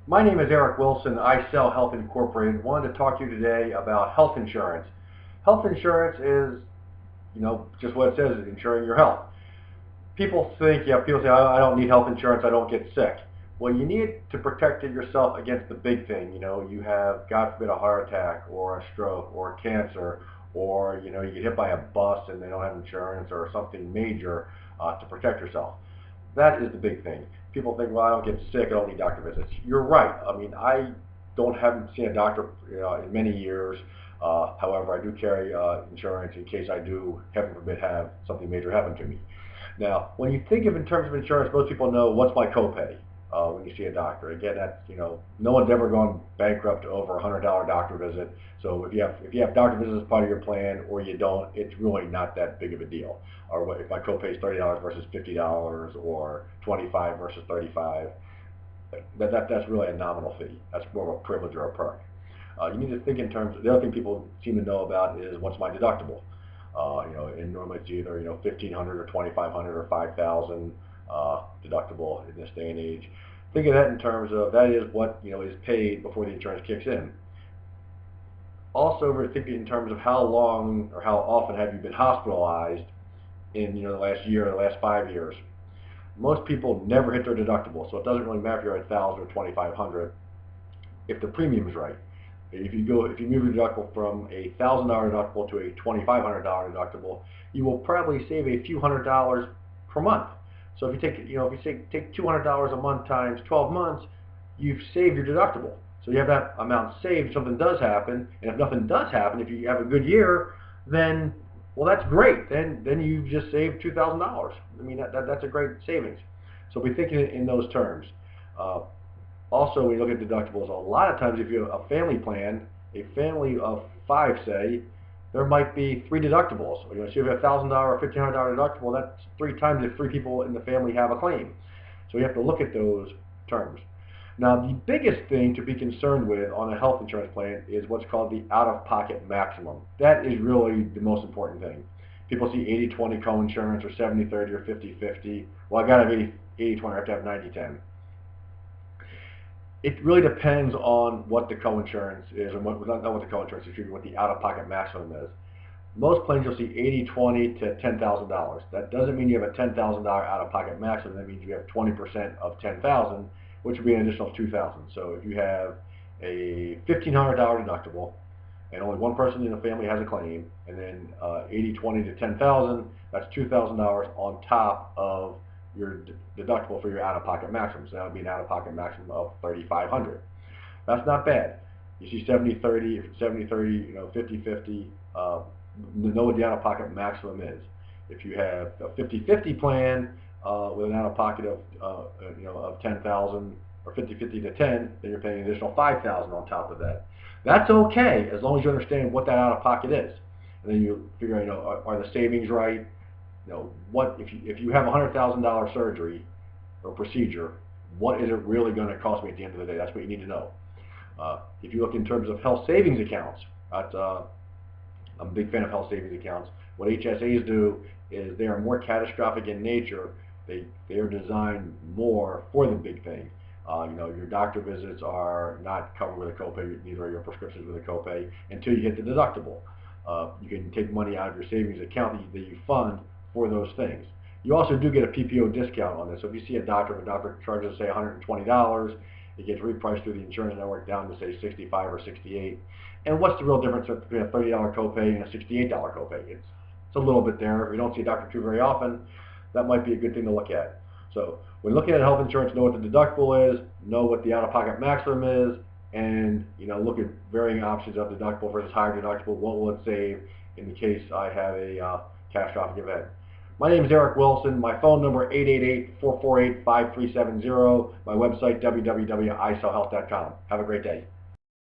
My name is Eric Wilson. I sell Health Incorporated. Wanted to talk to you today about health insurance. Health insurance is, just what it says, is insuring your health. People think, people say, I don't need health insurance, I don't get sick. Well, you need it to protect yourself against the big thing. You have, God forbid, a heart attack or a stroke or cancer, or, you get hit by a bus and they don't have insurance or something major to protect yourself. That is the big thing. People think, well, I don't get sick, I don't need doctor visits. You're right. I mean, I haven't seen a doctor in many years. However, I do carry insurance in case I do, heaven forbid, have something major happen to me. Now, when you think of in terms of insurance, most people know what's my copay when you see a doctor. Again, that's, no one's ever gone bankrupt over a $100 doctor visit. So if you have doctor visits as part of your plan or you don't, it's really not that big of a deal. Or if my copay is $30 versus $50 or $25 versus $35, that's really a nominal fee. That's more of a privilege or a perk. You need to think in terms. The other thing people seem to know about is what's my deductible. And normally it's either $1,500 or $2,500 or $5,000 deductible in this day and age. Think of that in terms of that is what is paid before the insurance kicks in. Also, we're thinking in terms of how long or how often have you been hospitalized in the last year or the last 5 years. Most people never hit their deductible, so it doesn't really matter if you're at $1,000 or $2,500 if the premium is right. If you move your deductible from a $1,000 deductible to a $2,500 deductible, you will probably save a few $100s per month. So if you take $200 a month times 12 months, you've saved your deductible. So you have that amount saved if something does happen, and if nothing does happen, if you have a good year, then well, that's great. Then you've just saved $2,000. I mean, that's a great savings. So be thinking in those terms. Also, when you look at deductibles, a lot of times if you have a family plan, a family of 5, say, there might be 3 deductibles. So if you have a $1,000 or $1,500 deductible, that's 3 times if 3 people in the family have a claim. So you have to look at those terms. Now, the biggest thing to be concerned with on a health insurance plan is what's called the out-of-pocket maximum. That is really the most important thing. People see 80-20 co-insurance or 70-30 or 50-50. Well, I got to have 80-20, I have to have 90-10. It really depends on what the co-insurance is, or not what the co-insurance is, what the out-of-pocket maximum is. Most plans you'll see 80-20 to $10,000. That doesn't mean you have a $10,000 out-of-pocket maximum. That means you have 20% of $10,000, which would be an additional $2,000. So if you have a $1,500 deductible and only one person in the family has a claim, and then 80-20 to $10,000, that's $2,000 on top of your deductible for your out-of-pocket maximum. So that would be an out-of-pocket maximum of $3,500. That's not bad. You see 70-30, 70-30, 50-50. Know what the out-of-pocket maximum is. If you have a 50-50 plan with an out-of-pocket of 10,000 or 50-50 to 10, then you're paying an additional 5,000 on top of that. That's okay as long as you understand what that out-of-pocket is, and then you figure out are the savings right. What if you have a $100,000 surgery or procedure, what is it really going to cost me at the end of the day? That's what you need to know. If you look in terms of health savings accounts, I'm a big fan of health savings accounts. What HSAs do is they are more catastrophic in nature. They are designed more for the big thing. Your doctor visits are not covered with a copay, neither are your prescriptions with a copay until you hit the deductible. You can take money out of your savings account that you fund for those things. You also do get a PPO discount on this. So if you see a doctor, if a doctor charges say $120, it gets repriced through the insurance network down to say $65 or $68. And what's the real difference between a $30 copay and a $68 copay? It's a little bit there. If you don't see a doctor too very often, that might be a good thing to look at. So when looking at health insurance, know what the deductible is, know what the out-of-pocket maximum is, and look at varying options of deductible versus higher deductible. What will it save in the case I have a catastrophic event? My name is Eric Wilson. My phone number 888-448-5370. My website www.isellhealth.com. Have a great day.